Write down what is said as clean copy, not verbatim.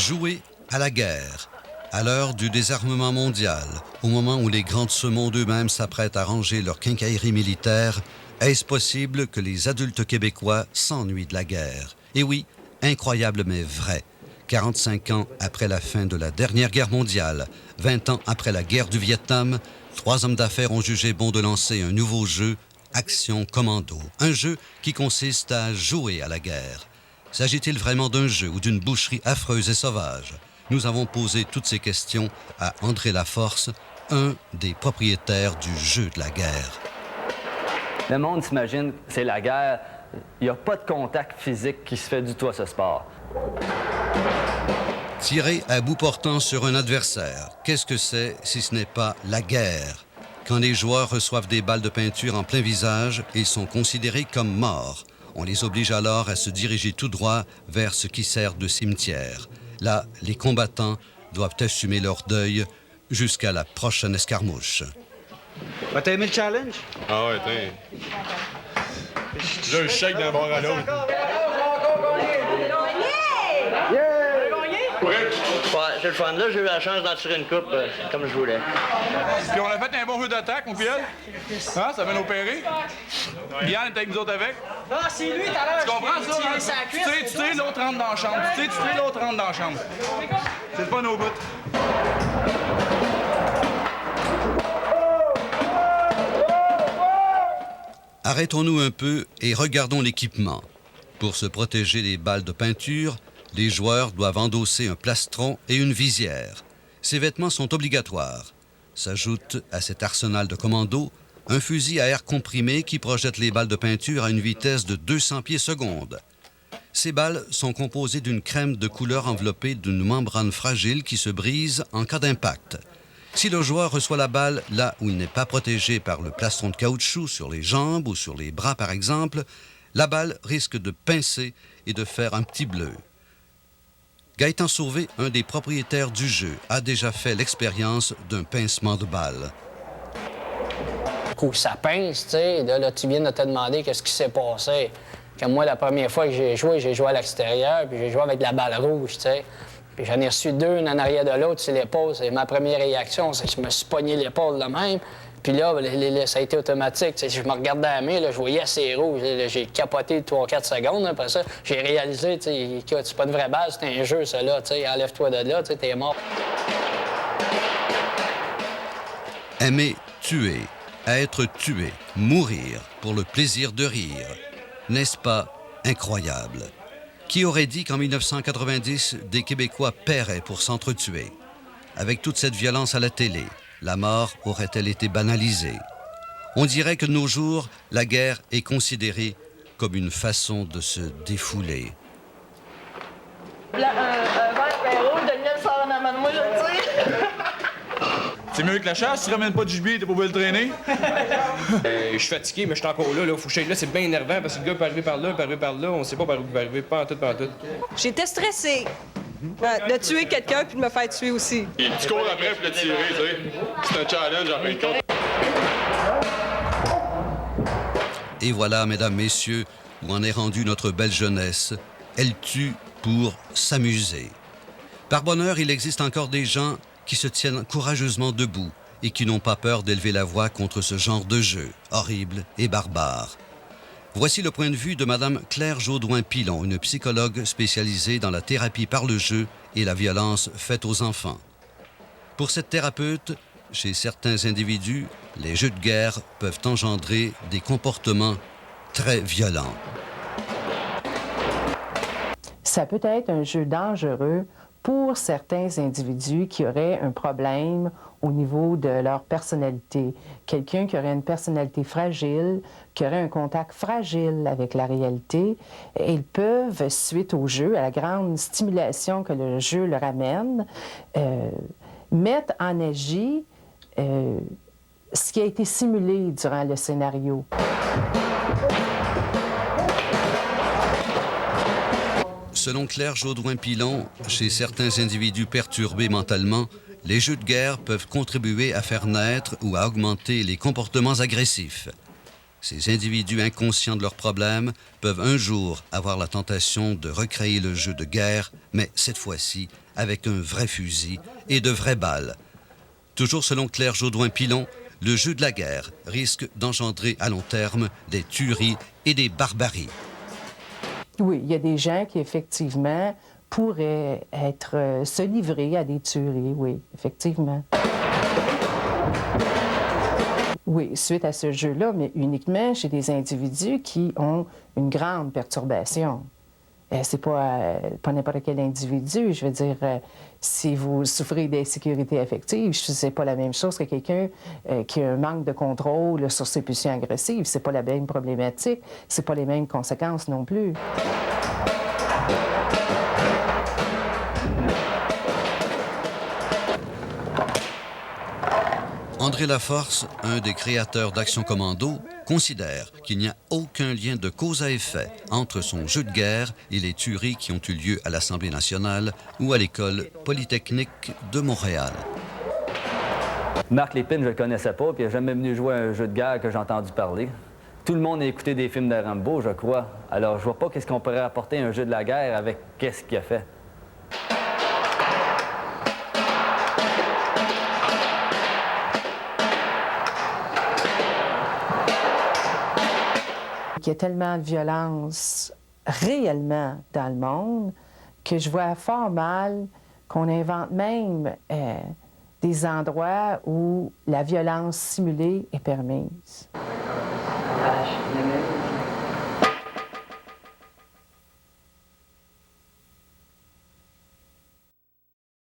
Jouer à la guerre. À l'heure du désarmement mondial, au moment où les grands de ce monde eux-mêmes s'apprêtent à ranger leur quincaillerie militaire, est-ce possible que les adultes québécois s'ennuient de la guerre? Et oui, incroyable mais vrai. 45 ans après la fin de la dernière guerre mondiale, 20 ans après la guerre du Vietnam, 3 hommes d'affaires ont jugé bon de lancer un nouveau jeu, Action Commando. Un jeu qui consiste à jouer à la guerre. S'agit-il vraiment d'un jeu ou d'une boucherie affreuse et sauvage? Nous avons posé toutes ces questions à André Laforce, un des propriétaires du jeu de la guerre. Le monde s'imagine, c'est la guerre. Il n'y a pas de contact physique qui se fait du tout à ce sport. Tirer à bout portant sur un adversaire, qu'est-ce que c'est si ce n'est pas la guerre? Quand les joueurs reçoivent des balles de peinture en plein visage, ils sont considérés comme morts. On les oblige alors à se diriger tout droit vers ce qui sert de cimetière. Là, les combattants doivent assumer leur deuil jusqu'à la prochaine escarmouche. T'as aimé le challenge? Ah ouais, t'es. J'ai un chèque d'un bord à l'autre. Ouais, j'ai le fun. Là, j'ai eu la chance d'en tirer une coupe comme je voulais. Puis on a fait un bon jeu d'attaque, mon pied. Hein, ça vient opérer. Yann est avec nous autres avec. Ah, c'est lui, tout à l'heure. Tu comprends ça? Hein? Tu sais, l'autre rentre dans la chambre. Tu sais, l'autre rentre dans la chambre. C'est pas nos bouts. Arrêtons-nous un peu et regardons l'équipement. Pour se protéger des balles de peinture, les joueurs doivent endosser un plastron et une visière. Ces vêtements sont obligatoires. S'ajoute à cet arsenal de commando un fusil à air comprimé qui projette les balles de peinture à une vitesse de 200 pieds secondes. Ces balles sont composées d'une crème de couleur enveloppée d'une membrane fragile qui se brise en cas d'impact. Si le joueur reçoit la balle là où il n'est pas protégé par le plastron de caoutchouc sur les jambes ou sur les bras par exemple, la balle risque de pincer et de faire un petit bleu. Gaëtan Sauvé, un des propriétaires du jeu, a déjà fait l'expérience d'un pincement de balle. Coup, ça pince, tu sais. Là, tu viens de te demander qu'est-ce qui s'est passé. Comme moi, la première fois que j'ai joué à l'extérieur, puis j'ai joué avec la balle rouge, tu sais. Puis j'en ai reçu 2, une en arrière de l'autre, sur l'épaule. Et ma première réaction, c'est que je me suis pogné l'épaule de même. Puis là, ça a été automatique. T'sais, je me regardais à la main, là, je voyais c'est rouge. Là, j'ai capoté 3-4 secondes. Après ça, j'ai réalisé, que c'est pas une vraie balle, c'est un jeu, ça, là. Enlève-toi de là, t'es mort. Aimer tuer, être tué, mourir pour le plaisir de rire. N'est-ce pas incroyable? Qui aurait dit qu'en 1990, des Québécois paieraient pour s'entretuer? Avec toute cette violence à la télé, la mort aurait-elle été banalisée? On dirait que de nos jours, la guerre est considérée comme une façon de se défouler. Un verre rouge, Daniel sort en avant de moi, je le tire. C'est mieux que la chasse, tu ramènes pas de gibier, t'es pas obligé de le traîner. Je suis fatigué, mais je suis encore là. Faut que je sois là, c'est bien énervant parce que le gars peut arriver par là, peut arriver par là. On sait pas par où il va arriver, pas en tout, pas en tout. J'étais stressée de tuer quelqu'un puis de me faire tuer aussi. Et tu cours après pour le tirer, tu sais. C'est un challenge en fin de compte. Et voilà, mesdames, messieurs, où en est rendue notre belle jeunesse. Elle tue pour s'amuser. Par bonheur, il existe encore des gens qui se tiennent courageusement debout et qui n'ont pas peur d'élever la voix contre ce genre de jeu, horrible et barbare. Voici le point de vue de Mme Claire Jaudoin-Pilon, une psychologue spécialisée dans la thérapie par le jeu et la violence faite aux enfants. Pour cette thérapeute, chez certains individus, les jeux de guerre peuvent engendrer des comportements très violents. Ça peut être un jeu dangereux pour certains individus qui auraient un problème au niveau de leur personnalité. Quelqu'un qui aurait une personnalité fragile, qui aurait un contact fragile avec la réalité, ils peuvent, suite au jeu, à la grande stimulation que le jeu leur amène, mettre en agie ce qui a été simulé durant le scénario. Selon Claire Jaudoin-Pilon, chez certains individus perturbés mentalement, les jeux de guerre peuvent contribuer à faire naître ou à augmenter les comportements agressifs. Ces individus inconscients de leurs problèmes peuvent un jour avoir la tentation de recréer le jeu de guerre, mais cette fois-ci avec un vrai fusil et de vraies balles. Toujours selon Claire Jodoin-Pilon, le jeu de la guerre risque d'engendrer à long terme des tueries et des barbaries. Oui, il y a des gens qui, effectivement, pourraient se livrer à des tueries, oui, effectivement. Oui, suite à ce jeu-là, mais uniquement chez des individus qui ont une grande perturbation. C'est pas n'importe quel individu. Je veux dire, si vous souffrez d'insécurité affective, c'est pas la même chose que quelqu'un qui a un manque de contrôle sur ses pulsions agressives. C'est pas la même problématique. C'est pas les mêmes conséquences non plus. André Laforce, un des créateurs d'Action Commando, considère qu'il n'y a aucun lien de cause à effet entre son jeu de guerre et les tueries qui ont eu lieu à l'Assemblée nationale ou à l'École polytechnique de Montréal. Marc Lépine, je le connaissais pas, puis il n'est jamais venu jouer à un jeu de guerre que j'ai entendu parler. Tout le monde a écouté des films de Rambo, je crois. Alors, je vois pas qu'est-ce qu'on pourrait apporter à un jeu de la guerre avec qu'est-ce qu'il a fait. Il y a tellement de violence réellement dans le monde que je vois fort mal qu'on invente même des endroits où la violence simulée est permise.